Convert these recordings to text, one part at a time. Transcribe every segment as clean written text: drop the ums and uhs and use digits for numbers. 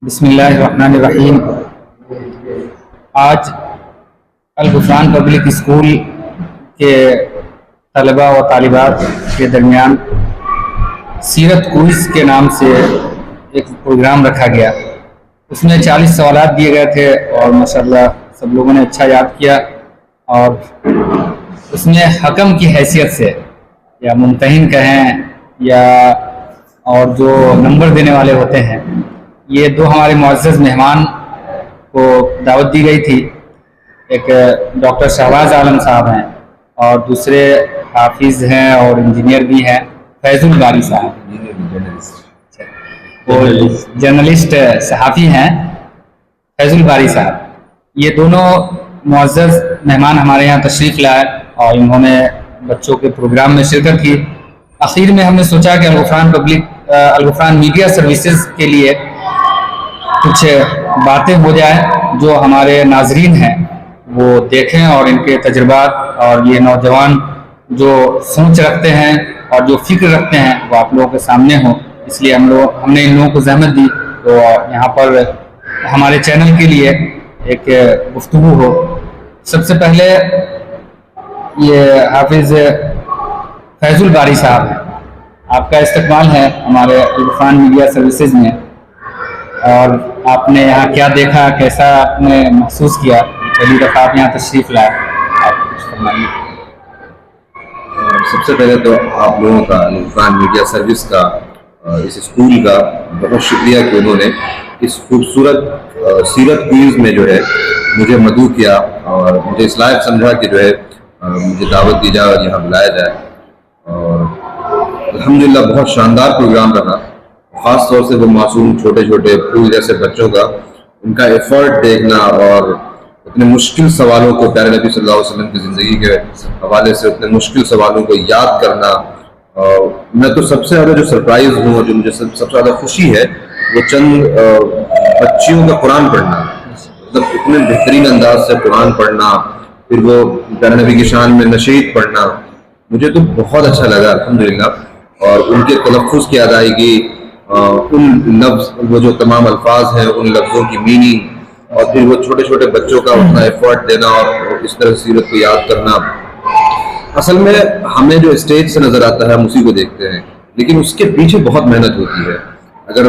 بسم اللہ الرحمن الرحیم۔ آج الغفران پبلک اسکول کے طلباء و طالبات کے درمیان سیرت کوئز کے نام سے ایک پروگرام رکھا گیا۔ اس میں 40 سوالات دیے گئے تھے اور ماشاءاللہ سب لوگوں نے اچھا یاد کیا، اور اس میں حکم کی حیثیت سے یا ممتحن کہیں یا اور جو نمبر دینے والے ہوتے ہیں، یہ دو ہمارے معزز مہمان کو دعوت دی گئی تھی۔ ایک ڈاکٹر شہباز عالم صاحب ہیں اور دوسرے حافظ ہیں اور انجینئر بھی ہیں، فیض الباری صاحب، وہ جرنلسٹ صحافی ہیں، فیض الباری صاحب۔ یہ دونوں معزز مہمان ہمارے یہاں تشریف لائے اور انہوں نے بچوں کے پروگرام میں شرکت کی۔ اخیر میں ہم نے سوچا کہ الغفران میڈیا سروسز کے لیے کچھ باتیں ہو جائیں جو ہمارے ناظرین ہیں وہ دیکھیں، اور ان کے تجربات اور یہ نوجوان جو سوچ رکھتے ہیں اور جو فکر رکھتے ہیں وہ آپ لوگوں کے سامنے ہوں۔ اس لیے ہم نے ان لوگوں کو زحمت دی تو یہاں پر ہمارے چینل کے لیے ایک گفتگو ہو۔ سب سے پہلے یہ حافظ فیض الباری صاحب ہیں، آپ کا استقبال ہے ہمارے الغفران میڈیا سروسز میں، اور آپ نے یہاں کیا دیکھا، کیسا آپ نے محسوس کیا؟ پہلی دفعہ آپ یہاں تشریف لائے، آپ کچھ فرمائیے۔ سب سے پہلے تو آپ لوگوں کا، الغفران میڈیا سروس کا، اس اسکول کا بہت شکریہ کہ انہوں نے اس خوبصورت سیرت کوئز میں جو ہے مجھے مدعو کیا اور مجھے اس لائق سمجھا کہ جو ہے مجھے دعوت دی جائے اور یہاں بلایا جائے، اور الحمدللہ بہت شاندار پروگرام رہا۔ خاص طور سے وہ معصوم چھوٹے چھوٹے پھول جیسے بچوں کا، ان کا ایفرٹ دیکھنا اور اتنے مشکل سوالوں کو پیارے نبی صلی اللہ علیہ وسلم کی زندگی کے حوالے سے اتنے مشکل سوالوں کو یاد کرنا۔ میں تو سب سے زیادہ جو سرپرائز ہوں اور جو مجھے سب سے زیادہ خوشی ہے وہ چند بچیوں کا قرآن پڑھنا، مطلب اتنے بہترین انداز سے قرآن پڑھنا، پھر وہ پیارے نبی کی شان میں نشید پڑھنا، مجھے تو بہت اچھا لگا الحمدللہ۔ اور ان کے تلفظ کی ادائیگی، ان لفظ، وہ جو تمام الفاظ ہیں ان لفظوں کی میننگ، اور پھر وہ چھوٹے چھوٹے بچوں کا اتنا ایفرٹ دینا اور اس طرح سیرت کو یاد کرنا۔ اصل میں ہمیں جو اسٹیج سے نظر آتا ہے ہم اسی کو دیکھتے ہیں، لیکن اس کے پیچھے بہت محنت ہوتی ہے۔ اگر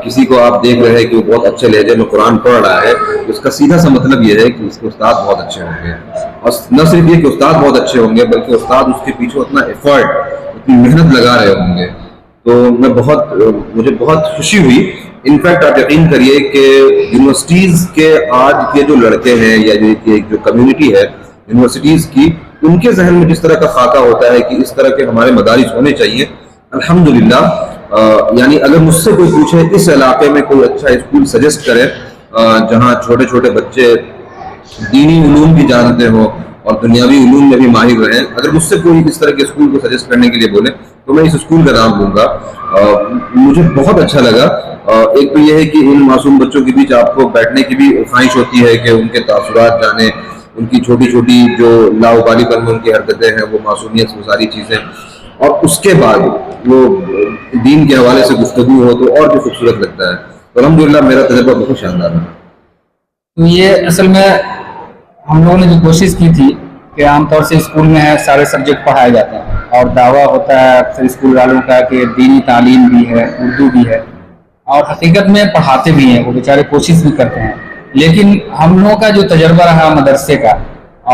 کسی کو آپ دیکھ رہے ہیں کہ وہ بہت اچھے لہجے میں قرآن پڑھ رہا ہے، تو اس کا سیدھا سا مطلب یہ ہے کہ اس کے استاد بہت اچھے ہوں گے، اور نہ صرف یہ کہ استاد بہت اچھے ہوں گے بلکہ استاد اس کے پیچھے اتنا ایفرٹ، اتنی محنت لگا رہے ہوں گے۔ تو مجھے بہت خوشی ہوئی۔ انفیکٹ آپ یقین کریے کہ یونیورسٹیز کے آج کے جو لڑکے ہیں یا جو کمیونٹی ہے یونیورسٹیز کی، ان کے ذہن میں جس طرح کا خاکہ ہوتا ہے کہ اس طرح کے ہمارے مدارس ہونے چاہیے، الحمدللہ یعنی اگر مجھ سے کوئی پوچھے اس علاقے میں کوئی اچھا اسکول سجیسٹ کرے جہاں چھوٹے چھوٹے بچے دینی علوم بھی جانتے ہوں اور دنیاوی علوم میں بھی ماہر رہیں، اگر مجھ سے کوئی اس طرح کے اسکول کو سجیسٹ کرنے کے لیے بولے تو میں اس اسکول کا نام لوں گا۔ مجھے بہت اچھا لگا۔ ایک تو یہ ہے کہ ان معصوم بچوں کے بیچ آپ کو بیٹھنے کی بھی خواہش ہوتی ہے کہ ان کے تاثرات جانیں، ان کی چھوٹی چھوٹی جو لاوبالی پن میں ان کی حرکتیں ہیں، وہ معصومیت سے ساری چیزیں، اور اس کے بعد وہ دین کے حوالے سے گفتگو ہو تو اور بھی خوبصورت لگتا ہے۔ تو الحمدللہ میرا تجربہ بہت شاندار رہا۔ تو یہ اصل میں ہم لوگوں نے جو کوشش کی تھی کہ عام طور سے اسکول میں ہے سارے سبجیکٹ پڑھائے جاتے ہیں اور دعویٰ ہوتا ہے اکثر اسکول والوں کا کہ دینی تعلیم بھی ہے، اردو بھی ہے، اور حقیقت میں پڑھاتے بھی ہیں، وہ بیچارے کوشش بھی کرتے ہیں، لیکن ہم لوگوں کا جو تجربہ رہا مدرسے کا،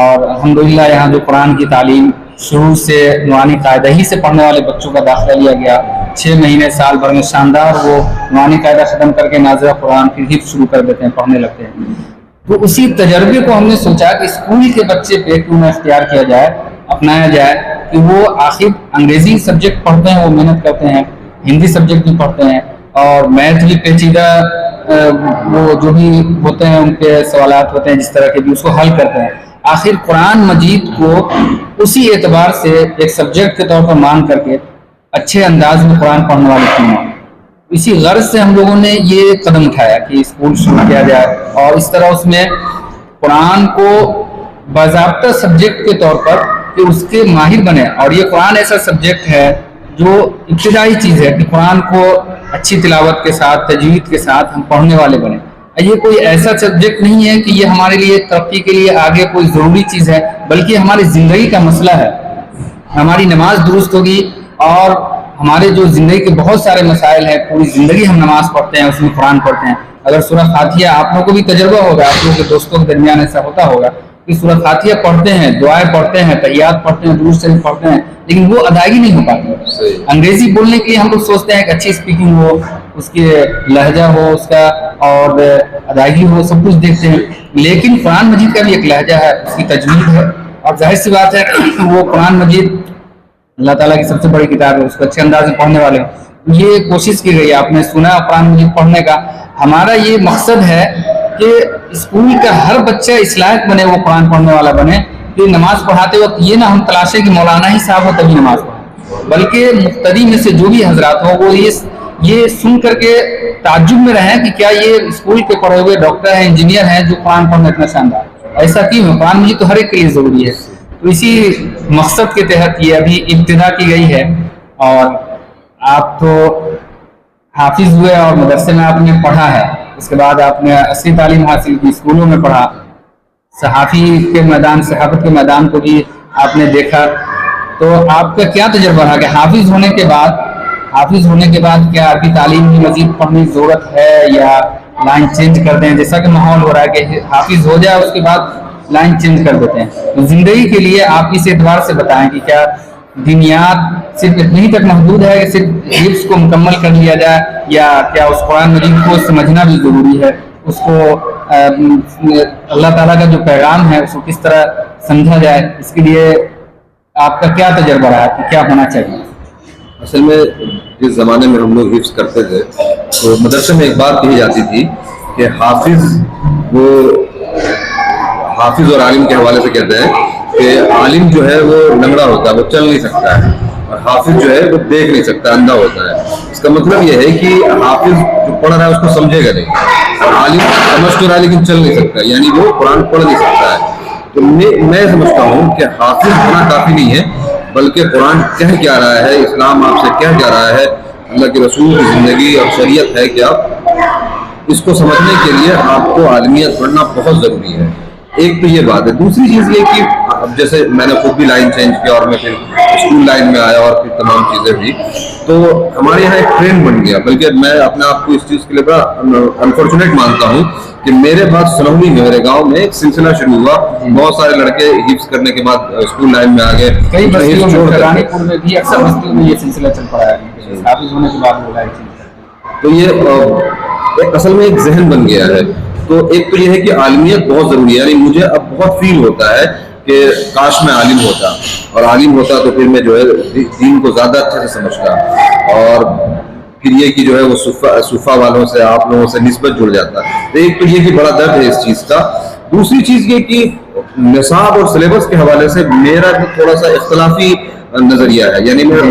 اور الحمدللہ یہاں جو قرآن کی تعلیم شروع سے نورانی قاعدہ ہی سے پڑھنے والے بچوں کا داخلہ لیا گیا، 6 مہینے سال بھر میں شاندار وہ نورانی قاعدہ ختم کر کے نازلہ قرآن پھر حفظ شروع کر دیتے ہیں، پڑھنے لگتے ہیں۔ تو اسی تجربے کو ہم نے سوچا کہ اسکول کے بچے پہ کیوں نہ اختیار کیا جائے، اپنایا جائے، کہ وہ آخر انگریزی سبجیکٹ پڑھتے ہیں، وہ محنت کرتے ہیں، ہندی سبجیکٹ بھی پڑھتے ہیں، اور میتھ بھی پیچیدہ وہ جو بھی ہوتے ہیں ان کے سوالات ہوتے ہیں جس طرح کے بھی اس کو حل کرتے ہیں۔ آخر قرآن مجید کو اسی اعتبار سے ایک سبجیکٹ کے طور پر مان کر کے اچھے انداز میں قرآن پڑھنے والے کیوں ہوں۔ اسی غرض سے ہم لوگوں نے یہ قدم اٹھایا کہ اسکول شروع کیا جائے، اور اس طرح اس میں قرآن کو باضابطہ سبجیکٹ کے طور پر کہ اس کے ماہر بنے۔ اور یہ قرآن ایسا سبجیکٹ ہے جو ابتدائی چیز ہے کہ قرآن کو اچھی تلاوت کے ساتھ تجوید کے ساتھ ہم پڑھنے والے بنیں. یہ کوئی ایسا سبجیکٹ نہیں ہے کہ یہ ہمارے لیے ترقی کے لیے آگے کوئی ضروری چیز ہے، بلکہ ہماری زندگی کا مسئلہ ہے. ہماری نماز درست ہوگی اور ہمارے جو زندگی کے بہت سارے مسائل ہیں، پوری زندگی ہم نماز پڑھتے ہیں، اس میں قرآن پڑھتے ہیں. اگر سورہ فاتحہ، آپ لوگوں کو بھی تجربہ ہوگا، آپ لوگوں کے دوستوں کے درمیان ایسا ہوتا ہوگا کہ سورہ فاتحہ پڑھتے ہیں، دعائیں پڑھتے ہیں، تحیات پڑھتے ہیں، درود شریف پڑھتے ہیں، لیکن وہ ادائیگی نہیں ہو پاتی. انگریزی بولنے کے لیے ہم لوگ سوچتے ہیں کہ اچھی اسپیکنگ ہو، اس کے لہجہ ہو اس کا، اور ادائیگی ہو، سب کچھ دیکھتے ہیں. لیکن قرآن مجید کا بھی ایک لہجہ ہے، اس کی تجوید ہے، اور ظاہر سی بات ہے وہ قرآن مجید اللہ تعالیٰ کی سب سے بڑی کتاب ہے، اس کو اچھے انداز میں پڑھنے والے ہیں. یہ کوشش کی گئی ہے، آپ نے سنا قرآن مجید پڑھنے کا. ہمارا یہ مقصد ہے کہ اسکول کا ہر بچہ اس لائق بنے، وہ قرآن پڑھنے والا بنے کہ نماز پڑھاتے وقت یہ نہ ہم تلاشیں کہ مولانا ہی صاحب ہو تبھی نماز پڑھیں، بلکہ مقتدی میں سے جو بھی حضرات ہوں وہ یہ سن کر کے تعجب میں رہیں کہ کیا یہ اسکول کے پڑھے ہوئے ڈاکٹر ہیں، انجینئر ہیں جو قرآن پڑھنا اتنا شاندار. ایسا کیوں ہے؟ قرآن مجید تو ہر ایک کے لیے ضروری ہے. تو اسی مقصد کے تحت یہ ابھی ابتدا کی گئی ہے. اور آپ تو حافظ ہوئے اور مدرسے میں آپ نے پڑھا ہے، اس کے بعد آپ نے اصلی تعلیم حاصل کی، اسکولوں میں پڑھا، صحافی کے میدان، صحافت کے میدان کو بھی آپ نے دیکھا. تو آپ کا کیا تجربہ رہا کہ حافظ ہونے کے بعد کیا عربی تعلیم کی مزید پڑھنے کی ضرورت ہے یا لائن چینج کر دیں، جیسا کہ ماحول ہو رہا ہے کہ حافظ ہو جائے اس کے بعد لائن چینج کر دیتے ہیں. تو زندگی کے لیے آپ اس اعتبار سے بتائیں کہ کیا دینیات صرف اتنی تک محدود ہے کہ صرف حفظ کو مکمل کر لیا جائے، یا کیا اس قرآن مجید کو سمجھنا بھی ضروری ہے، اس کو اللہ تعالیٰ کا جو پیغام ہے اس کو کس طرح سمجھا جائے؟ اس کے لیے آپ کا کیا تجربہ رہا کہ کیا ہونا چاہیے؟ اصل میں جس زمانے میں ہم لوگ حفظ کرتے تھے تو مدرسے میں ایک بات کہی جاتی تھی کہ حافظ اور عالم کے حوالے سے کہتے ہیں کہ عالم جو ہے وہ لنگڑا ہوتا ہے، وہ چل نہیں سکتا ہے، اور حافظ جو ہے وہ دیکھ نہیں سکتا، اندھا ہوتا ہے. اس کا مطلب یہ ہے کہ حافظ جو پڑھ رہا ہے اس کو سمجھے گا نہیں، اور عالم سمجھ تو رہا ہے لیکن چل نہیں سکتا، یعنی وہ قرآن پڑھ نہیں سکتا ہے. تو میں سمجھتا ہوں کہ حافظ ہونا کافی نہیں ہے، بلکہ قرآن کہہ کیا رہا ہے، اسلام آپ سے کہہ کیا رہا ہے، اللہ کے رسول کی زندگی اور شریعت ہے کیا، اس کو سمجھنے کے لیے آپ کو عالمیت پڑھنا بہت ضروری ہے. ایک تو یہ بات ہے. دوسری چیز یہ کہ اب جیسے میں نے خود بھی لائن چینج کیا اور میں پھر اسکول لائن میں آیا اور پھر تمام چیزیں بھی، تو ہمارے یہاں ایک ٹرینڈ بن گیا. بلکہ میں اپنے آپ کو اس چیز کے لیے بڑا انفارچونیٹ مانتا ہوں کہ میرے بعد سلولی میں، میرے گاؤں میں ایک سلسلہ شروع ہوا. بہت سارے لڑکے حفظ کرنے کے بعد اسکول لائن میں آ گئے. کئی بستیوں میں، رانی پور میں بھی اکثر بستیوں میں یہ سلسلہ چل پڑا ہے، حافظ ہونے کے بعد وہ لائن چینج. تو یہ اصل میں ایک ذہن بن گیا ہے. تو ایک تو یہ ہے کہ عالمیت بہت ضروری ہے. یعنی مجھے اب بہت فیل ہوتا ہے کہ کاش میں عالم ہوتا، اور عالم ہوتا تو پھر میں جو ہے دین کو زیادہ اچھے سے سمجھتا، اور پھر یہ کہ جو ہے وہ صوفہ والوں سے، آپ لوگوں سے نسبت جڑ جاتا. تو ایک تو یہ کہ بڑا درد ہے اس چیز کا. دوسری چیز یہ کہ نصاب اور سلیبس کے حوالے سے میرا بھی تھوڑا سا اختلافی نظریہ ہے. یعنی میں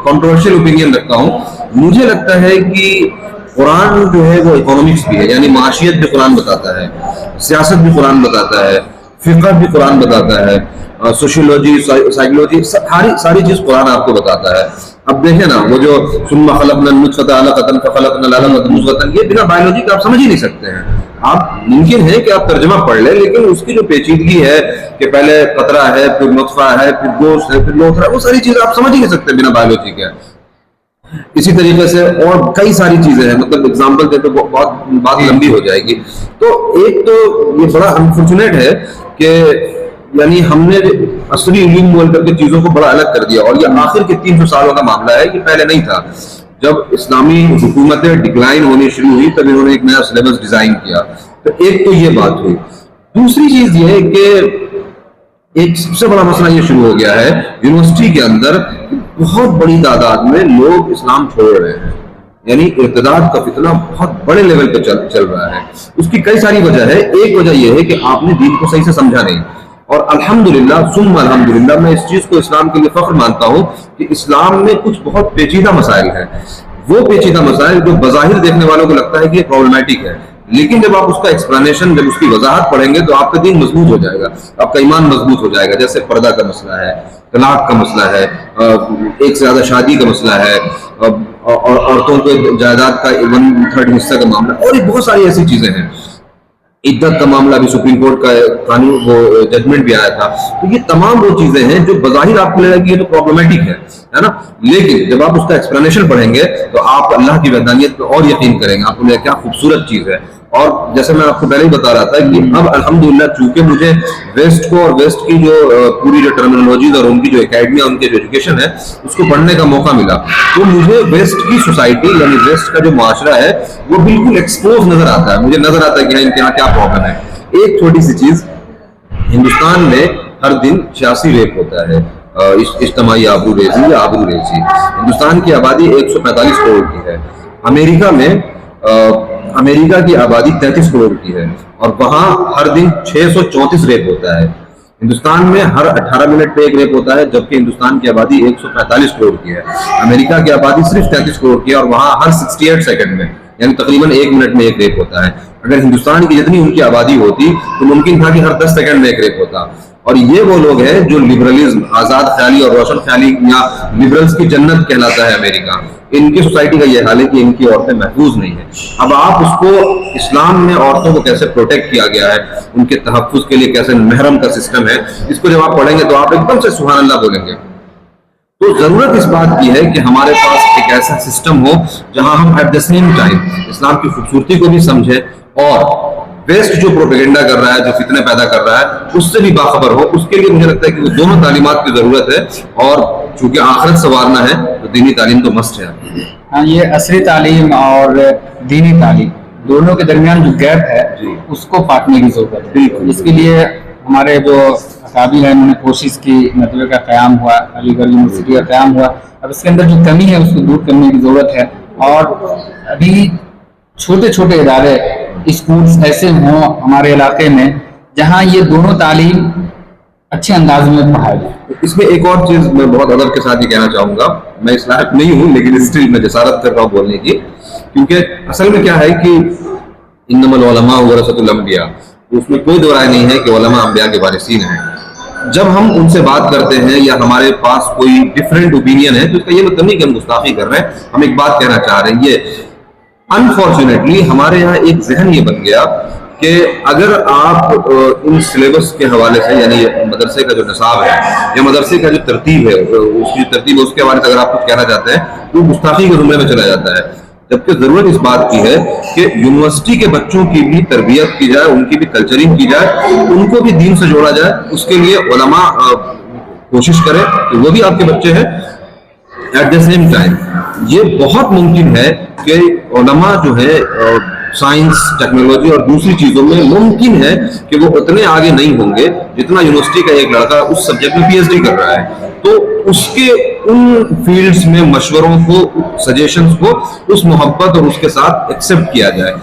کنٹروورشل اوپینین رکھتا ہوں. مجھے لگتا ہے کہ قرآن جو ہے وہ اکنامکس بھی ہے، یعنی معاشیت بھی قرآن بتاتا ہے، سیاست بھی قرآن بتاتا ہے، فقہ بھی قرآن بتاتا ہے، سوشیولوجی، سائیکولوجی، ساری چیز قرآن آپ کو بتاتا ہے. اب دیکھیں نا، وہ جو ثم خلقنا النطفة علقة فخلقنا العلقة مضغة، یہ بنا بایولوجی کے آپ سمجھ ہی نہیں سکتے ہیں. آپ ممکن ہے کہ آپ ترجمہ پڑھ لیں، لیکن اس کی جو پیچیدگی ہے کہ پہلے قطرہ ہے، پھر نطفہ ہے، پھر گوشت ہے، پھر لوتھڑا، وہ ساری چیزیں آپ سمجھ ہی نہیں سکتے بنا بایولوجی کے. اسی طریقے سے اور کئی ساری چیزیں ہیں، مطلب اگزامپل دے تو بہت بات لمبی ہو جائے گی. تو ایک تو یہ بڑا انفارچونیٹ ہے کہ یعنی ہم نے عصری علم بول کر کے چیزوں کو بڑا الگ کر دیا، اور یہ آخر کے 300 سالوں کا معاملہ ہے، کہ پہلے نہیں تھا. جب اسلامی حکومتیں ڈکلائن ہونی شروع ہوئی تب انہوں نے ایک نیا سلیبس ڈیزائن کیا. تو ایک تو یہ بات ہوئی. دوسری چیز یہ ہے کہ ایک سب سے بڑا مسئلہ یہ شروع ہو گیا ہے یونیورسٹی کے اندر، بہت بڑی تعداد میں لوگ اسلام چھوڑ رہے ہیں. یعنی ارتداد کا فتنہ بہت بڑے لیول پہ چل رہا ہے. اس کی کئی ساری وجہ ہے. ایک وجہ یہ ہے کہ آپ نے دین کو صحیح سے سمجھا نہیں، اور الحمدللہ ثم الحمدللہ میں اس چیز کو اسلام کے لیے فخر مانتا ہوں کہ اسلام میں کچھ بہت پیچیدہ مسائل ہیں. وہ پیچیدہ مسائل جو بظاہر دیکھنے والوں کو لگتا ہے کہ یہ پرابلمیٹک ہے، لیکن جب آپ اس کا ایکسپلینیشن، جب اس کی وضاحت پڑھیں گے تو آپ کا دین مضبوط ہو جائے گا، آپ کا ایمان مضبوط ہو جائے گا. جیسے پردہ کا مسئلہ ہے، طلاق کا مسئلہ ہے، ایک سے زیادہ شادی کا مسئلہ ہے، اور عورتوں کے جائیداد کا 1/3 حصہ کا معاملہ، اور بہت ساری ایسی چیزیں ہیں. عدت کا معاملہ بھی سپریم کورٹ کا قانون وہ ججمنٹ بھی آیا تھا. تو یہ تمام وہ چیزیں ہیں جو بظاہر آپ کو لگے گا کہ یہ تو پرابلمٹک ہے نا، لیکن جب آپ اس کا ایکسپلینیشن پڑھیں گے تو آپ اللہ کی وحدانیت پہ اور یقین کریں گے. آپ کو لگے گا کیا خوبصورت چیز ہے. اور جیسے میں آپ کو پہلے ہی بتا رہا تھا کہ اب الحمدللہ چونکہ مجھے ویسٹ کو اور ویسٹ کی جو پوری جو ٹرمینالوجیز اور ان کی جو اکیڈمیاں، ان کی جو ایجوکیشن ہے، اس کو پڑھنے کا موقع ملا، تو مجھے ویسٹ کی سوسائٹی یعنی ویسٹ کا جو معاشرہ ہے وہ بالکل ایکسپوز نظر آتا ہے. مجھے نظر آتا ہے کہ ان کے یہاں کیا پرابلم ہے. ایک چھوٹی سی چیز، ہندوستان میں ہر دن 86 ریپ ہوتا ہے، اجتماعی آبرو ریزی یا آبرو ریزی. ہندوستان کی آبادی 145 کروڑ کی ہے. امریکہ کی آبادی 33 کروڑ کی ہے، اور وہاں ہر دن 634 ریپ ہوتا ہے. ہندوستان میں ہر 18 منٹ پہ ایک ریپ ہوتا ہے، جبکہ ہندوستان کی آبادی 145 کروڑ کی ہے. امریکہ کی آبادی صرف 33 کروڑ کی ہے، اور وہاں ہر 68 سیکنڈ میں یعنی تقریباً 1 منٹ میں ایک ریپ ہوتا ہے. اگر ہندوستان کی جتنی ان کی آبادی ہوتی تو ممکن تھا کہ ہر 10 سیکنڈ میں ایک ریپ ہوتا. اور یہ وہ لوگ ہیں جو لبرلزم، آزاد خیالی اور روشن خیالی یا لبرلز کی جنت کہلاتا ہے امریکہ، ان کی سوسائٹی کا یہ حال ہے کہ ان کی عورتیں محفوظ نہیں ہیں. اب آپ اس کو اسلام میں عورتوں کو کیسے پروٹیکٹ کیا گیا ہے، ان کے تحفظ کے لیے کیسے محرم کا سسٹم ہے، اس کو جب آپ پڑھیں گے تو آپ ایک دم سے سبحان اللہ بولیں گے. تو ضرورت اس بات کی ہے کہ ہمارے پاس ایک ایسا سسٹم ہو جہاں ہم ایٹ دا سیم ٹائم اسلام کی خوبصورتی کو بھی سمجھیں، اور ویسٹ جو پروپیگنڈا کر رہا ہے، جو فتنے پیدا کر رہا ہے، اس سے بھی باخبر ہو. اس کے لیے مجھے لگتا ہے کہ وہ دونوں تعلیمات کی ضرورت ہے، اور چونکہ آخرت سنوارنا ہے تو دینی تعلیم تو مسٹ ہے. ہاں، یہ عصری تعلیم اور دینی تعلیم دونوں کے درمیان جو گیپ ہے اس کو پاٹنے کی ضرورت ہے. اس کے لیے ہمارے جو اکابر ہیں انہوں نے کوشش کی، ندوے کا قیام ہوا، علی گڑھ یونیورسٹی کا قیام ہوا. اب اس کے اندر جو کمی ہے اس کو دور کرنے کی ضرورت ہے. اور ابھی چھوٹے چھوٹے ادارے، اسکولس ایسے ہوں ہمارے علاقے میں جہاں یہ دونوں تعلیم اچھے انداز میں پڑھائی جائے. اس میں ایک اور چیز میں بہت ادب کے ساتھ یہ کہنا چاہوں گا، میں اس لائق نہیں ہوں لیکن اسٹل میں جسارت کر رہا ہوں بولنے کی، کیونکہ اصل میں کیا ہے کہ انما العلماء ورثۃ الانبیاء، اس میں کوئی دو رائے نہیں ہے کہ علماء انبیاء کے وارثین ہیں. جب ہم ان سے بات کرتے ہیں یا ہمارے پاس کوئی ڈفرینٹ اوپینین ہے تو اس کا یہ مطلب نہیں کہ ہم گستاخی کر رہے ہیں. ہم ایک بات کہنا چاہ رہے ہیں، یہ انفارچونیٹلی ہمارے یہاں ایک ذہن یہ بن گیا کہ اگر آپ ان سلیبس کے حوالے سے، یعنی مدرسے کا جو نصاب ہے یا مدرسے کا جو ترتیب ہے، اس کی ترتیب اس کے حوالے سے اگر آپ کچھ کہنا چاہتے ہیں تو گستاخی کے زمرے میں چلا جاتا ہے. جبکہ ضرورت اس بات کی ہے کہ یونیورسٹی کے بچوں کی بھی تربیت کی جائے، ان کی بھی کلچرنگ کی جائے، ان کو بھی دین سے جوڑا جائے. اس کے لیے علماء کوشش کریں کہ وہ بھی آپ کے بچے ہیں. ایٹ دا سیم ٹائم یہ بہت ممکن ہے کہ علماء جو ہے سائنس، ٹیکنالوجی اور دوسری چیزوں میں ممکن ہے کہ وہ اتنے آگے نہیں ہوں گے جتنا یونیورسٹی کا ایک لڑکا اس سبجیکٹ میں PhD کر رہا ہے. تو اس کے ان فیلڈز میں مشوروں کو، سجیشنز کو اس محبت اور اس کے ساتھ ایکسیپٹ کیا جائے.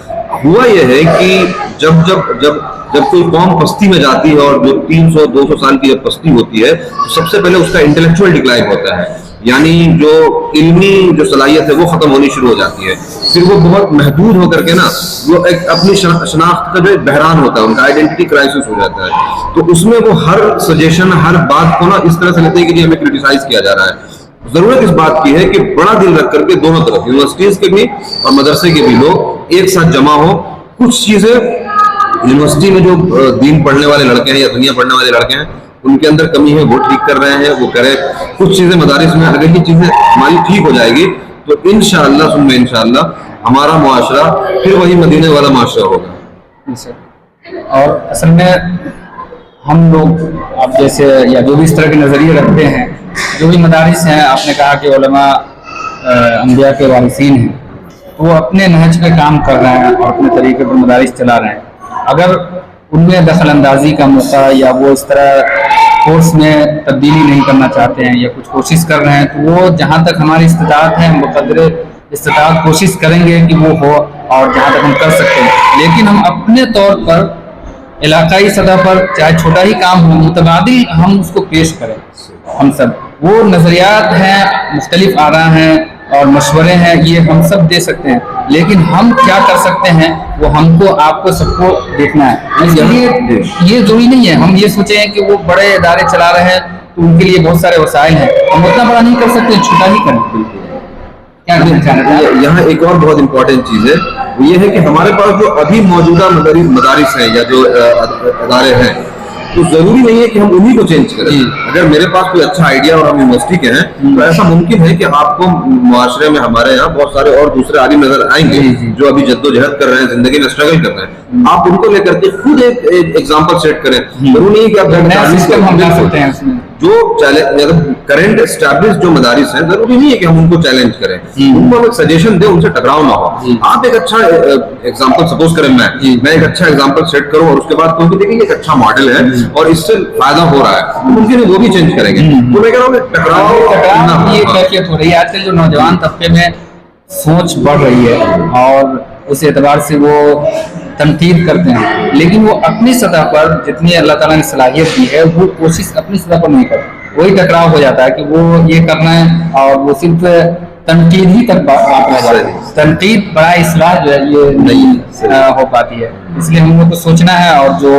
ہوا یہ ہے کہ جب کوئی قوم پستی میں جاتی ہے، اور جو 300-200 سال کی جب پستی ہوتی ہے تو سب سے پہلے اس کا انٹلیکچوئل ڈکلائن ہوتا ہے، یعنی جو علمی جو صلاحیت ہے وہ ختم ہونی شروع ہو جاتی ہے. پھر وہ بہت محدود ہو کر کے نا وہ ایک اپنی شناخت کا جو بحران ہوتا ہے، ان کا آئیڈینٹی کرائسس ہو جاتا ہے. تو اس میں وہ ہر سجیشن، ہر بات کو نا اس طرح سے لیتے ہیں کہ جی ہمیں کرٹیسائز کیا جا رہا ہے. ضرورت اس بات کی ہے کہ بڑا دل رکھ کر کے دونوں طرف، یونیورسٹیز کے بھی اور مدرسے کے بھی لوگ ایک ساتھ جمع ہو. کچھ چیزیں یونیورسٹی میں جو دین پڑھنے والے لڑکے ہیں یا دنیا پڑھنے والے لڑکے ہیں ان کے اندر کمی ہے، وہ ٹھیک کر رہے ہیں، وہ کرے. کچھ چیزیں مدارس میں اگر یہ چیزیں ہماری ٹھیک ہو جائے گی تو انشاءاللہ ثم انشاءاللہ ہمارا معاشرہ پھر وہی مدینے والا معاشرہ ہوگا. اور اصل میں ہم لوگ اب جیسے یا جو بھی اس طرح کے نظریے رکھتے ہیں، جو بھی مدارس ہیں، آپ نے کہا کہ علماء انبیاء کے وارثین ہیں، تو وہ اپنے نہج پہ کام کر رہے ہیں اور اپنے طریقے پر مدارس چلا رہے ہیں. اگر ان میں دخل اندازی کا موقع یا وہ اس طرح کورس میں تبدیلی نہیں کرنا چاہتے ہیں یا کچھ کوشش کر رہے ہیں تو وہ جہاں تک ہماری استطاعت ہے، بقدر استطاعت کوشش کریں گے کہ وہ ہو، اور جہاں تک ہم کر سکتے ہیں. لیکن ہم اپنے طور پر علاقائی سطح پر چاہے چھوٹا ہی کام ہو، متبادل ہم اس کو پیش کریں. ہم سب وہ نظریات ہیں، مختلف آراء ہیں اور مشورے ہیں، یہ ہم سب دے سکتے ہیں، لیکن ہم کیا کر سکتے ہیں وہ ہم کو، آپ کو، سب کو دیکھنا ہے. اس لیے یہ ضروری نہیں ہے ہم یہ سوچیں کہ وہ بڑے ادارے چلا رہے ہیں تو ان کے لیے بہت سارے وسائل ہیں، ہم اتنا بڑا نہیں کر سکتے، چھوٹا ہی کریں. क्या कहना चाह रहे हैं? यहाँ एक और बहुत इंपॉर्टेंट चीज़ है, वो ये है कि हमारे पास जो अभी मौजूदा मदारिस हैं या जो अदारे हैं, तो जरूरी नहीं है कि हम उन्हीं को चेंज करें। अगर मेरे पास कोई अच्छा आइडिया और हम यूनिवर्सिटी के हैं तो ऐसा मुमकिन है कि आपको मुआशरे में हमारे यहाँ बहुत सारे और दूसरे आलिम नजर आएंगे जो अभी जद्दोजहद कर रहे हैं, जिंदगी में स्ट्रगल कर रहे हैं। आप उनको लेकर के खुद एक एग्जाम्पल सेट करें। जरूरी नहीं है कि आप सिस्टम हम ला सकते हैं उसमें जो करंट एस्टैब्लिश जो मदारिस हैं, जरूरी नहीं है कि हम उनको चैलेंज करें, उनको हम एक सजेशन दें, उनसे टकराव ना हो। आप एक अच्छा एग्जांपल सपोज करें, मैं एक अच्छा एग्जांपल सेट करूं और उसके बाद क्योंकि देखिए एक अच्छा मॉडल है और इससे फायदा हो रहा है, मुमकिन है वो भी चेंज करेंगे। तो मैं कह रहा हूँ टकराव ये कैफियत हो रही है आजकल। जो नौजवान तबके में सोच बढ़ रही है और उस एतबार से वो तनकीद करते हैं, लेकिन वो अपनी सतह पर जितनी अल्लाह ताला ने सलाहियत दी है वो कोशिश अपनी सतह पर नहीं करते। वही टकराव हो जाता है कि वो ये करना है और वो सिर्फ तनकीद ही तक बात रह जाती है। तनकीद बड़ा इस्लाह जो है ये नहीं हो पाती है। इसलिए हम लोग को सोचना है और जो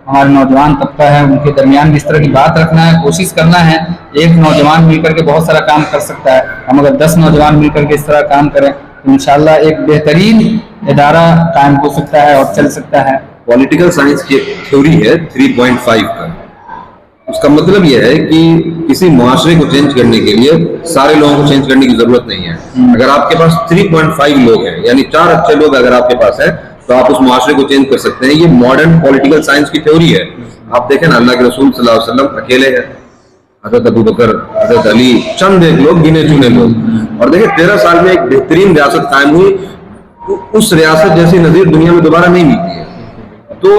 हमारे नौजवान तबका है उनके दरमियान भी इस तरह की बात रखना है, कोशिश करना है। एक नौजवान मिलकर के बहुत सारा काम कर सकता है। हम अगर 10 नौजवान मिलकर के इस तरह काम करें तो इंशाल्लाह एक बेहतरीन इदारा कायम हो सकता है और चल सकता है। पॉलिटिकल साइंस की एक थ्योरी है 3.5 का। उसका मतलब यह है कि किसी मुआशरे को चेंज करने के लिए सारे लोगों को चेंज करने की जरूरत नहीं है। अगर आपके पास 3.5 लोग हैं, यानी 4 अच्छे लोग अगर आपके पास है, तो आप उस मुआशरे को चेंज कर सकते हैं। ये मॉडर्न पॉलिटिकल साइंस की थ्योरी है। आप देखें ना, अल्लाह के रसूल सल्लल्लाहु अलैहि वसल्लम अकेले हैं, हजरत अबू बकर, हजरत अली, चंद एक लोग, गिने चुने लोग। और देखिए 13 साल में एक बेहतरीन रियासत कायम हुई। उस रियासत जैसी नजीर दुनिया में दोबारा नहीं मिलती है। तो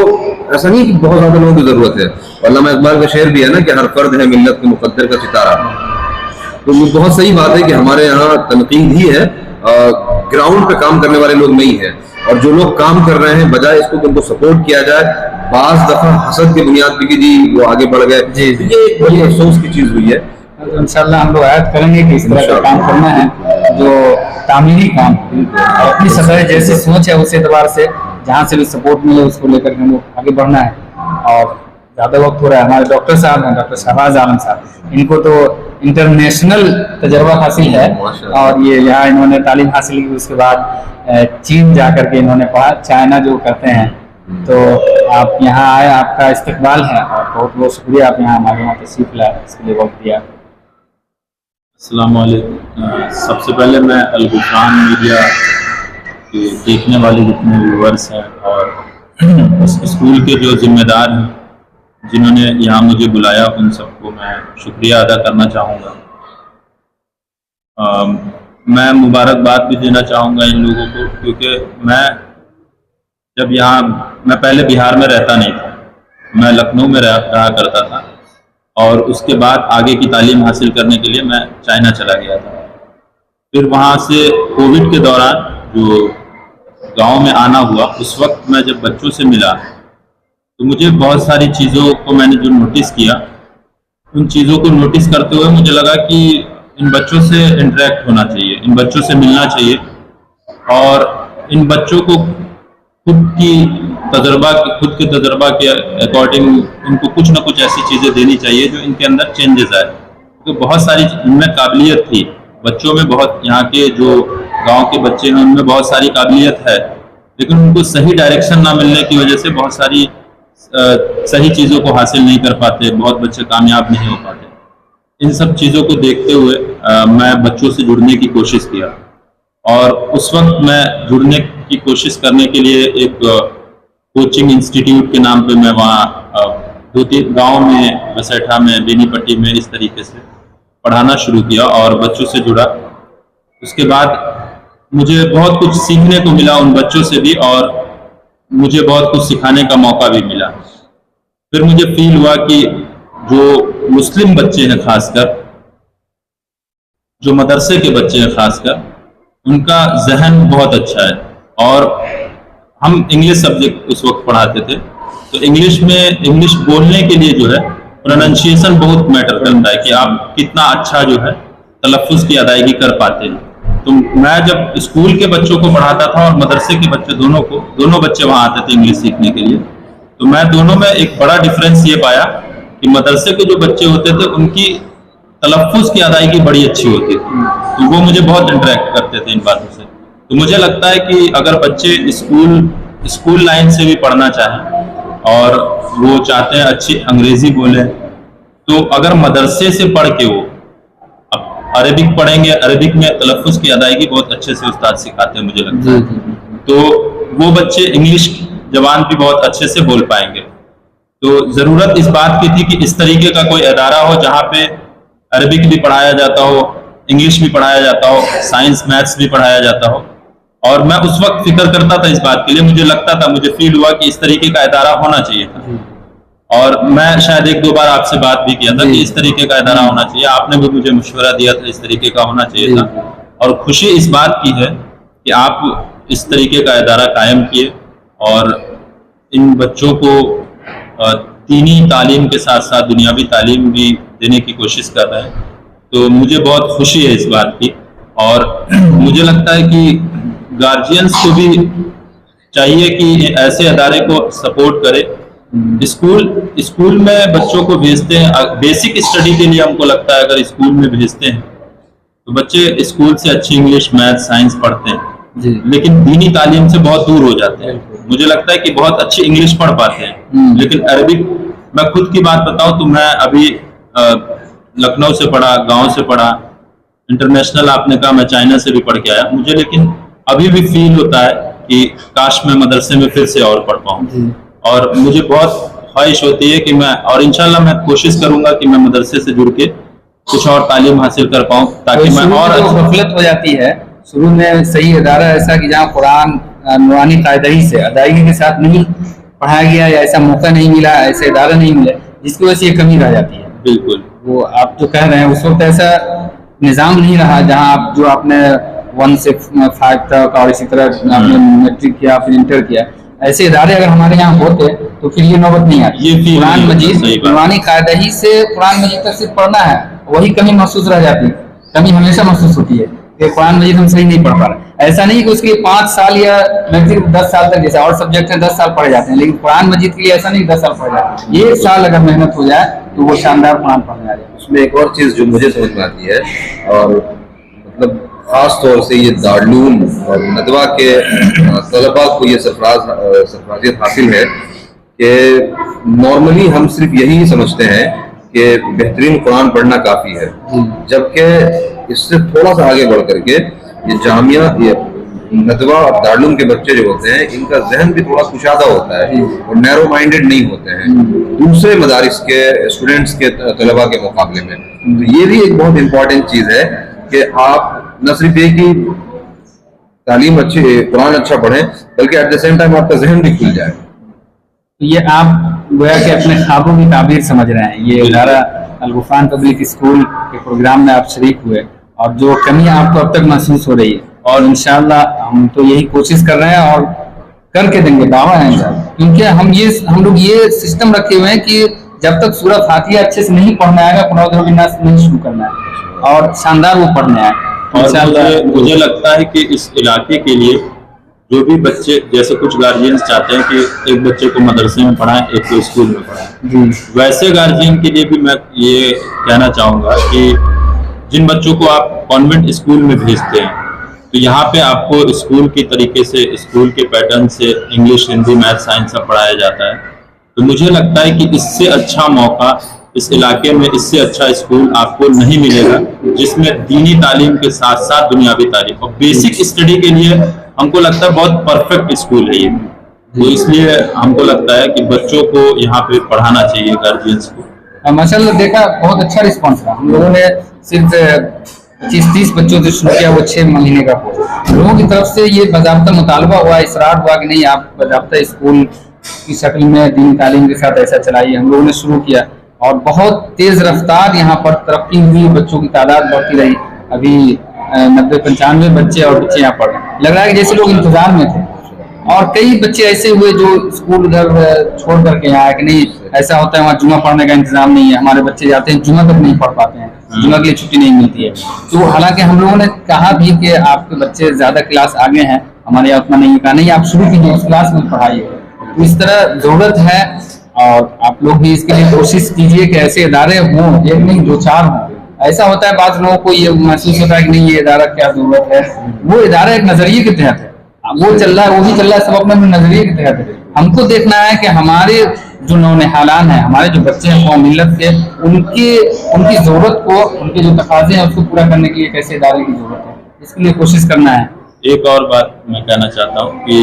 ऐसा नहीं कि बहुत ज्यादा लोगों की जरूरत है। अल्लामा इकबाल का शेर भी है ना कि हर फर्द है मिल्लत के मुकद्दर का सितारा। तो ये बहुत सही बात है कि हमारे यहाँ तनकीद ही है, ग्राउंड पे काम करने वाले लोग नहीं है। और जो लोग काम कर रहे हैं, बजाय इसको कि उनको सपोर्ट किया जाए, बाज दफा हसद की बुनियाद पे कि जी वो आगे बढ़ गए, ये एक बड़ी अफसोस की चीज हुई है। तो इंशाल्लाह हम लोग आयत करेंगे कि इस तरह का काम करना है जो तामीरी काम, और अपनी सतह जैसी सोच है उस एतबार से जहाँ से भी सपोर्ट मिले उसको लेकर के हम लोग आगे बढ़ना है। और ज़्यादा वक्त हो रहा है। हमारे डॉक्टर साहब हैं, डॉक्टर शहबाज आलम साहब, इनको तो इंटरनेशनल तजर्बा हासिल है और ये यहाँ इन्होंने तालीम हासिल की। उसके बाद चीन जा करके इन्होंने पढ़ा, चाइना जो करते हैं। तो आप यहाँ आए, आपका इस्तकबाल है और बहुत बहुत शुक्रिया, आप यहाँ हमारे यहाँ तशरीफ लाए, इसके लिए वक्त दिया। अस्सलाम वालेकुम। सबसे पहले मैं अल-गुफरान मीडिया के देखने वाले जितने व्यूअर्स हैं और उस स्कूल के जो जिम्मेदार हैं जिन्होंने यहाँ मुझे बुलाया, उन सबको मैं शुक्रिया अदा करना चाहूँगा। मैं मुबारकबाद भी देना चाहूँगा इन लोगों को, क्योंकि मैं पहले बिहार में रहता नहीं था, मैं लखनऊ में रहा करता था और उसके बाद आगे की तालीम हासिल करने के लिए मैं चाइना चला गया था। फिर वहाँ से कोविड के दौरान जो गांव में आना हुआ, उस वक्त मैं जब बच्चों से मिला तो मुझे बहुत सारी चीज़ों को मैंने जो नोटिस किया, उन चीज़ों को नोटिस करते हुए मुझे लगा कि इन बच्चों से इंटरेक्ट होना चाहिए, इन बच्चों से मिलना चाहिए और इन बच्चों को खुद के तजर्बा के अकॉर्डिंग इनको कुछ ना कुछ ऐसी चीज़ें देनी चाहिए जो इनके अंदर चेंजेस आए। तो बहुत सारी इनमें काबिलियत थी बच्चों में, बहुत यहाँ के जो गांव के बच्चे हैं उनमें बहुत सारी काबिलियत है, लेकिन उनको सही डायरेक्शन ना मिलने की वजह से बहुत सारी सही चीज़ों को हासिल नहीं कर पाते, बहुत बच्चे कामयाब नहीं हो पाते। इन सब चीज़ों को देखते हुए मैं बच्चों से जुड़ने की कोशिश किया और उस वक्त मैं जुड़ने की कोशिश करने के लिए एक कोचिंग इंस्टीट्यूट के नाम पे मैं वहाँ 2-3 गाँव में, बसेठा में, बेनीपट्टी में इस तरीके से पढ़ाना शुरू किया और बच्चों से जुड़ा। उसके बाद मुझे बहुत कुछ सीखने को मिला उन बच्चों से भी और मुझे बहुत कुछ सिखाने का मौका भी मिला। फिर मुझे फील हुआ कि जो मुस्लिम बच्चे हैं, खासकर जो मदरसे के बच्चे हैं खासकर, उनका जहन बहुत अच्छा है। और हम इंग्लिश सब्जेक्ट उस वक्त पढ़ाते थे, तो इंग्लिश बोलने के लिए जो है प्रोनाउंसिएशन बहुत मैटर करता है कि आप कितना अच्छा जो है तलफ़्फ़ुज़ की अदायगी कर पाते हैं। तो मैं जब स्कूल के बच्चों को पढ़ाता था और मदरसे के बच्चे दोनों बच्चे वहाँ आते थे इंग्लिश सीखने के लिए, तो मैं दोनों में एक बड़ा डिफरेंस ये पाया कि मदरसे के जो बच्चे होते थे उनकी तलफ़्फ़ुज़ की अदायगी बड़ी अच्छी होती थी, तो वो मुझे बहुत इंटरेक्ट करते थे इन बातों से। तो मुझे लगता है कि अगर बच्चे स्कूल लाइन से भी पढ़ना चाहें और वो चाहते हैं अच्छी अंग्रेज़ी बोलें, तो अगर मदरसे से पढ़ के वो अब अरबिक पढ़ेंगे, अरबिक में तलफ़्फ़ुज़ की अदायगी बहुत अच्छे से उस्ताद सिखाते हैं मुझे लगता है, तो वो बच्चे इंग्लिश ज़बान भी बहुत अच्छे से बोल पाएंगे। तो ज़रूरत इस बात की थी कि इस तरीके का कोई अदारा हो जहाँ पे अरबिक भी पढ़ाया जाता हो, इंग्लिश भी पढ़ाया जाता हो, साइंस मैथ्स भी पढ़ाया जाता हो। और मैं उस वक्त फिक्र करता था इस बात के लिए, मुझे लगता था, मुझे फील हुआ कि इस तरीके का अदारा होना चाहिए था। और मैं शायद 1-2 बार आपसे बात भी किया था कि इस तरीके का अदारा होना चाहिए, आपने भी मुझे मशवरा दिया था इस तरीके का होना चाहिए था। और खुशी इस बात की है कि आप इस तरीके का अदारा कायम किए और इन बच्चों को दीनी तालीम के साथ साथ दुनियावी तालीम भी देने की कोशिश कर रहे हैं। तो मुझे बहुत खुशी है इस बात की, और मुझे लगता है कि गार्जियंस को भी चाहिए कि ऐसे अदारे को सपोर्ट करे। स्कूल में बच्चों को भेजते हैं बेसिक स्टडी के लिए, हमको लगता है अगर स्कूल में भेजते हैं तो बच्चे स्कूल से अच्छी इंग्लिश, मैथ, साइंस पढ़ते हैं जी, लेकिन दीनी तालीम से बहुत दूर हो जाते हैं। मुझे लगता है कि बहुत अच्छी इंग्लिश पढ़ पाते हैं, लेकिन अरबिक, मैं खुद की बात बताऊं तो मैं अभी लखनऊ से पढ़ा, गांव से पढ़ा, इंटरनेशनल आपने कहा, मैं चाइना से भी पढ़ के आया, मुझे लेकिन अभी भी फील होता है कि काश मैं मदरसे में फिर से और पढ़ पाऊं। और मुझे बहुत ख्वाहिश होती है कि मैं, और इंशाल्लाह मैं कोशिश करूंगा कि मैं मदरसे से जुड़ के कुछ और तालीम हासिल कर पाऊं, ताकि मैं और गफलत हो जाती है शुरू में। सही अदारा ऐसा कि जहाँ कुरान नूरानी कायदगी से अदायगी के साथ नहीं पढ़ाया गया, या ऐसा मौका नहीं मिला, ऐसे इदारा नहीं मिले, जिसकी वजह से ये कमी रह जाती है। बिल्कुल, वो आप जो कह रहे हैं, उस वक्त ऐसा निज़ाम नहीं रहा जहाँ आप जो आपने 1 से 5 तक और इसी तरह आपने मैट्रिक किया, फिर इंटर किया, ऐसे इदारे अगर हमारे यहाँ होते तो फिर ये नौबत नहीं आती। कुरान मजीद नूरानी कायदगी से कुरान मजीद तक सिर्फ पढ़ना है, वही कमी महसूस रह जाती है। कमी हमेशा महसूस होती है कि कुरान मजीद हम सही नहीं पढ़ पा रहे। ऐसा नहीं कि उसके 5 साल या मैट्रिक 10 साल तक, जैसे और सब्जेक्ट है 10 साल पढ़े जाते हैं, लेकिन कुरान मजीद के लिए ऐसा नहीं 10 साल पढ़े जाते हैं। 1 साल अगर मेहनत हो जाए तो वो शानदार कुरान पढ़ने आ जाए। उसमें एक और चीज़ जो मुझे समझ में आती है, और मतलब ख़ास तौर से ये दारुल और नदवा के तलबा को ये सरफराजियत हासिल है कि नॉर्मली हम सिर्फ यही समझते हैं कि बेहतरीन कुरान पढ़ना काफ़ी है, जबकि इससे थोड़ा सा आगे बढ़ करके ये जामिया, ये नदवा और दारुल के बच्चे जो होते हैं, इनका जहन भी थोड़ा कुशादा होता है और नैरो माइंडेड नहीं होते हैं दूसरे मदारिस के स्टूडेंट्स के तलबा के मुकाबले में। तो ये भी एक बहुत इंपॉर्टेंट चीज़ है कि आप न सिर्फ ये कि तालीम अच्छी, कुरान अच्छा पढ़ें, बल्कि एट द सेम टाइम आपका जहन भी खुल जाए। ये आप गोया कि अपने ख्वाबों की ताबीर समझ रहे हैं। ये इदारा अल गुफरान पब्लिक स्कूल के प्रोग्राम में आप शरीक हुए, और जो कमियां आपको अब तक महसूस हो रही है, और इंशाल्लाह हम तो यही कोशिश कर रहे हैं और करके देंगे, दावा है इंशाल्लाह। क्योंकि हम लोग ये सिस्टम रखे हुए हैं कि जब तक सूरह फातिहा अच्छे से नहीं पढ़ना आएगा, कुल औज़ु बिन्नास नहीं शुरू करना है, और शानदार वो पढ़ने आए। और मुझे लगता है कि इस इलाके के लिए जो भी बच्चे, जैसे कुछ गार्जियंस चाहते हैं कि एक बच्चे को मदरसे में पढ़ाएं, एक को स्कूल में पढ़ाएं, वैसे गार्जियन के लिए भी मैं ये कहना चाहूँगा कि जिन बच्चों को आप कॉन्वेंट स्कूल में भेजते हैं, तो यहाँ पे आपको स्कूल की तरीके से, स्कूल के पैटर्न से इंग्लिश, हिंदी, मैथ, साइंस सब पढ़ाया जाता है। तो मुझे लगता है कि इससे अच्छा मौका इस इलाके में, इससे अच्छा स्कूल आपको नहीं मिलेगा, जिसमें दीनी तालीम के साथ साथ दुनियावी तालीम और बेसिक स्टडी के लिए हमको लगता है बहुत परफेक्ट स्कूल है ये। तो इसलिए हमको लगता है कि बच्चों को यहाँ पे पढ़ाना चाहिए गार्जियंस को। माशाल्लाह देखा, बहुत अच्छा रिस्पॉन्स रहा। हम लोगों ने सिर्फ 25-30 बच्चों से शुरू किया, वो 6 महीने का कोर्स। लोगों की तरफ से ये बाज़ाब्ता मुतालबा हुआ, इसरार हुआ कि नहीं, आप बाज़ाब्ता स्कूल की शक्ल में दीनी तालीम के साथ ऐसा चलाइए। हम लोगों ने शुरू किया और बहुत तेज रफ्तार यहाँ पर तरक्की हुई, बच्चों की तादाद बढ़ती रही। अभी 90-95 बच्चे और बच्चे यहाँ पढ़ रहे हैं। लग रहा है कि जैसे लोग इंतजार में थे। और कई बच्चे ऐसे हुए जो स्कूल उधर छोड़ करके यहाँ आए कि नहीं, ऐसा होता है वहाँ जुमा पढ़ने का इंतजाम नहीं है, हमारे बच्चे जाते हैं जुमा तक नहीं पढ़ पाते हैं, जुमा के लिए छुट्टी नहीं मिलती है। तो हालांकि हम लोगों ने कहा भी कि आपके बच्चे ज्यादा क्लास आगे हैं, हमारे यहाँ उतना नहीं, कहा नहीं आप शुरू कीजिए, उस क्लास में पढ़ाइए। तो इस तरह जरूरत है, और आप लोग भी इसके लिए कोशिश कीजिए कि ऐसे इदारे हों, एक नहीं 2-4 हों, ऐसा होता है बाद लोगों को ये महसूस होता है कि नहीं ये इदारा क्या जरूरत है, वो इदारा एक नजरिए के तहत है, वो चल रहा है, वो भी चल रहा है, सब अपने अपने नजरिए के तहत है। हमको देखना है कि हमारे जो नौनिहालान हैं, हमारे जो बच्चे हैं कौम मिल्लत के, उनकी जरूरत को, उनके जो तकाजे हैं उसको पूरा करने के लिए कैसे इदारे की जरूरत है, इसके लिए कोशिश करना है। एक और बात मैं कहना चाहता हूँ कि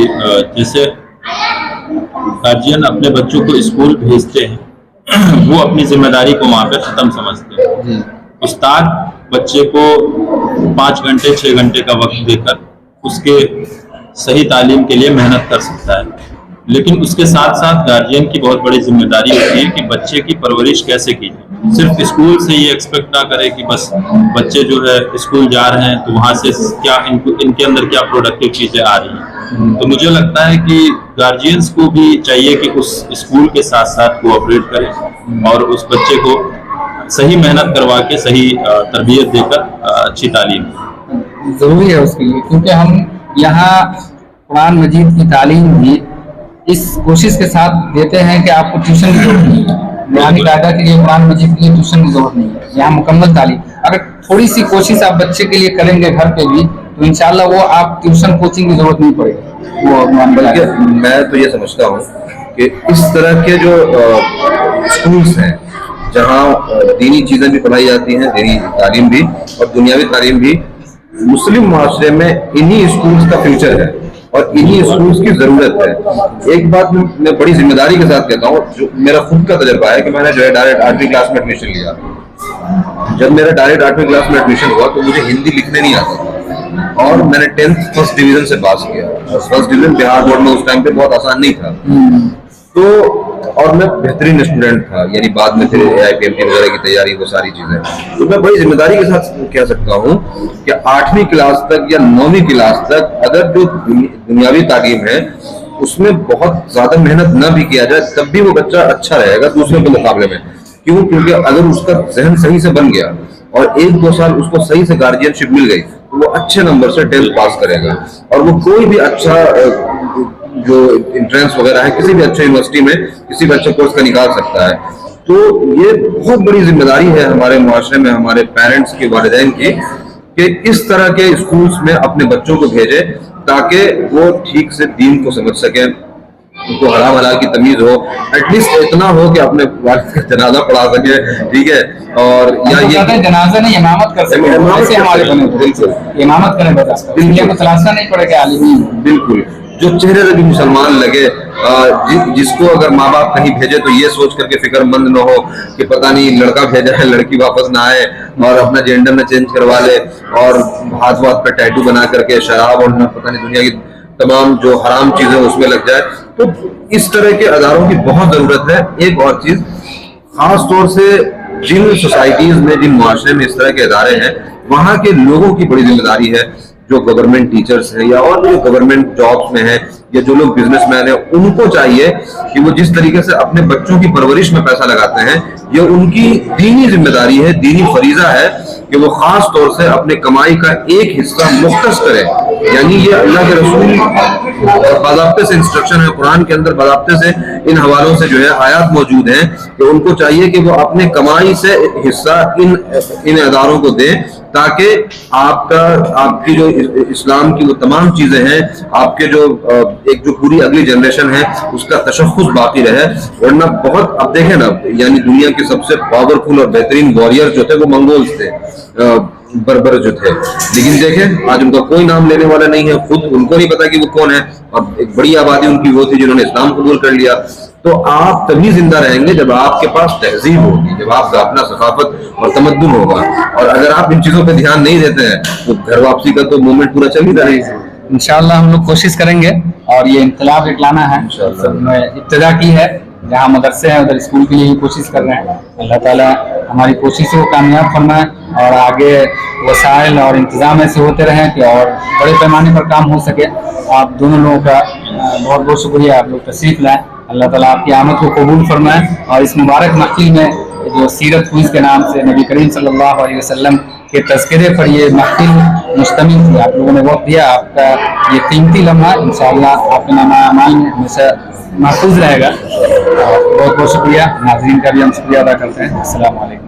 जैसे गार्जियन अपने बच्चों को स्कूल भेजते हैं वो अपनी जिम्मेदारी को वहाँ पे ख़त्म समझते हैं। उस्ताद बच्चे को 5 घंटे 6 घंटे का वक्त देकर उसके सही तालीम के लिए मेहनत कर सकता है, लेकिन उसके साथ साथ गार्जियन की बहुत बड़ी जिम्मेदारी होती है कि बच्चे की परवरिश कैसे की जाए। सिर्फ स्कूल से ये एक्सपेक्ट ना करे कि बस बच्चे जो है स्कूल जा रहे हैं तो वहाँ से क्या इनके अंदर क्या प्रोडक्टिव चीज़ें आ रही हैं। तो मुझे लगता है कि गार्जियंस को भी चाहिए कि उस स्कूल के साथ साथ कोऑपरेट करें और उस बच्चे को सही मेहनत करवा के सही तरबियत देकर अच्छी तालीम ज़रूरी है उसके लिए, क्योंकि हम यहाँ कुरान मजीद की तालीम भी इस कोशिश के साथ देते हैं कि आपको ट्यूशन की जरूरत नहीं है। बुनियादी कायदा के लिए कुरान मजीद के लिए ट्यूशन की जरूरत नहीं है, यहाँ मुकम्मल तालीम। अगर थोड़ी सी कोशिश आप बच्चे के लिए करेंगे घर पे भी तो इंशाल्लाह वो आप ट्यूशन कोचिंग की जरूरत नहीं पड़ेगी। वो बल्कि मैं तो ये समझता हूँ कि इस तरह के जो स्कूल्स हैं जहाँ दीनी चीज़ें भी पढ़ाई जाती हैं, दीनी तालीम भी और दुनियावी तालीम भी, मुस्लिम माशरे में इन्हीं स्कूल्स का फ्यूचर है और इन्हीं स्कूल्स की जरूरत है। एक बात मैं बड़ी जिम्मेदारी के साथ कहता हूँ, जो मेरा खुद का तजर्बा है कि मैंने जो है डायरेक्ट 8वीं क्लास में एडमिशन लिया। जब मेरा डायरेक्ट 8वीं क्लास में एडमिशन हुआ तो मुझे हिंदी लिखने नहीं आता और मैंने 10th फर्स्ट डिवीजन से पास किया। फर्स्ट डिवीजन बिहार बोर्ड में उस टाइम पे बहुत आसान नहीं था, तो और मैं बेहतरीन स्टूडेंट था, यानी बाद में फिर AIPMT वगैरह की तैयारी, वो सारी चीजें। तो मैं बड़ी जिम्मेदारी के साथ कह सकता हूँ कि 8वीं क्लास तक या 9वीं क्लास तक अगर जो दुनियावी तालीम है उसमें बहुत ज्यादा मेहनत न भी किया जाए तब भी वो बच्चा अच्छा रहेगा दूसरों के मुकाबले में। क्यों? क्योंकि अगर उसका जहन सही से बन गया और 1-2 साल उसको सही से गार्जियनशिप मिल गई तो वो अच्छे नंबर से 10th पास करेगा और वो कोई भी अच्छा जो एंट्रेंस वगैरह है किसी भी अच्छे यूनिवर्सिटी में किसी भी अच्छे कोर्स का निकाल सकता है। तो ये बहुत बड़ी जिम्मेदारी है हमारे मुआशरे में, हमारे पेरेंट्स की, वालिदैन की, कि इस तरह के स्कूल्स में अपने बच्चों को भेजे ताकि वो ठीक से दीन को समझ सकें, उनको हराम हलाल की तमीज हो, एटलीस्ट इतना हो कि अपने वालिद का जनाजा पढ़ा सके, ठीक है, और या ये जनाजा नहीं इमामत कर सके, इमामत करें बता नहीं पड़ेगा आलिमी। बिल्कुल, जो चेहरे से भी मुसलमान लगे, जिसको अगर माँ बाप कहीं भेजे तो ये सोच करके फिक्रमंद न हो कि पता नहीं लड़का भेजा है लड़की वापस ना आए और अपना जेंडर न चेंज करवा ले और हाथ वाथ पे टैटू बना करके शराब और पता नहीं दुनिया की तमाम जो हराम चीजें उसमें लग जाए। तो इस तरह के अदारों की बहुत जरूरत है। एक और चीज, खास तौर से जिन सोसाइटीज में, जिन मुआशरे में इस तरह के अदारे हैं, वहाँ के लोगों की बड़ी जिम्मेदारी है, जो गवर्नमेंट टीचर्स हैं या और जो गवर्नमेंट जॉब्स में हैं या जो लोग बिजनेसमैन हैं, उनको चाहिए कि वो जिस तरीके से अपने बच्चों की परवरिश में पैसा लगाते हैं, ये उनकी दीनी जिम्मेदारी है, दीनी फरीजा है कि वो खास तौर से अपने कमाई का एक हिस्सा मुख्तस करें। यानी ये अल्लाह के रसूल बाज़ाब्ते से इंस्ट्रक्शन है, कुरान के अंदर बाज़ाब्ते से इन हवालों से जो है आयात मौजूद हैं कि उनको चाहिए कि वो अपने कमाई से हिस्सा इन अदारों को दें ताकि आपकी जो इस्लाम की वो तमाम चीजें हैं, आपके जो एक जो पूरी अगली जनरेशन है उसका तशख़्ख़ुस बाकी रहे। वरना बहुत, अब देखें ना, यानी दुनिया के सबसे पावरफुल और बेहतरीन वॉरियर जो थे वो मंगोल्स थे, बर्बर जो थे, लेकिन देखें आज उनका कोई नाम लेने वाला नहीं है, खुद उनको नहीं पता कि वो कौन है। और एक बड़ी आबादी उनकी वो थी जिन्होंने इस्लाम कबूल कर लिया। तो आप तभी जिंदा रहेंगे जब आपके पास तहजीब होगी, जब आपका अपना सकाफत और तमद्दुन होगा। और अगर आप इन चीजों पे ध्यान नहीं देते हैं तो घर वापसी का तो मूवमेंट पूरा चल ही रहेगा। इंशाअल्लाह हम लोग कोशिश करेंगे और ये इनकलाब एक लाना है, इब्तिदा की है, जहाँ मदरसे हैं उधर स्कूल के लिए कोशिश कर रहे हैं। अल्लाह ताला हमारी कोशिशों को कामयाब फरमाए और आगे वसाइल और इंतजाम ऐसे होते रहें कि और बड़े पैमाने पर काम हो सके। आप दोनों लोगों का बहुत बहुत शुक्रिया, आप लोग तशरीफ लाएँ। अल्लाह ताला आपकी आमद को कबूल फरमाए और इस मुबारक महफिल में जो सीरत क्विज़ के नाम से नबी करीम सल्लल्लाहु अलैहि वसल्लम के तज़किरे पर ये महफिल मुश्तमिल थी, आप लोगों ने वक्त दिया, आपका ये कीमती लम्हा इंशाअल्लाह आपके नामा अमाल में हमेशा महफूज रहेगा। बहुत बहुत शुक्रिया। नाज़रीन का भी हम शुक्रिया अदा करते हैं। अस्सलामु अलैकुम।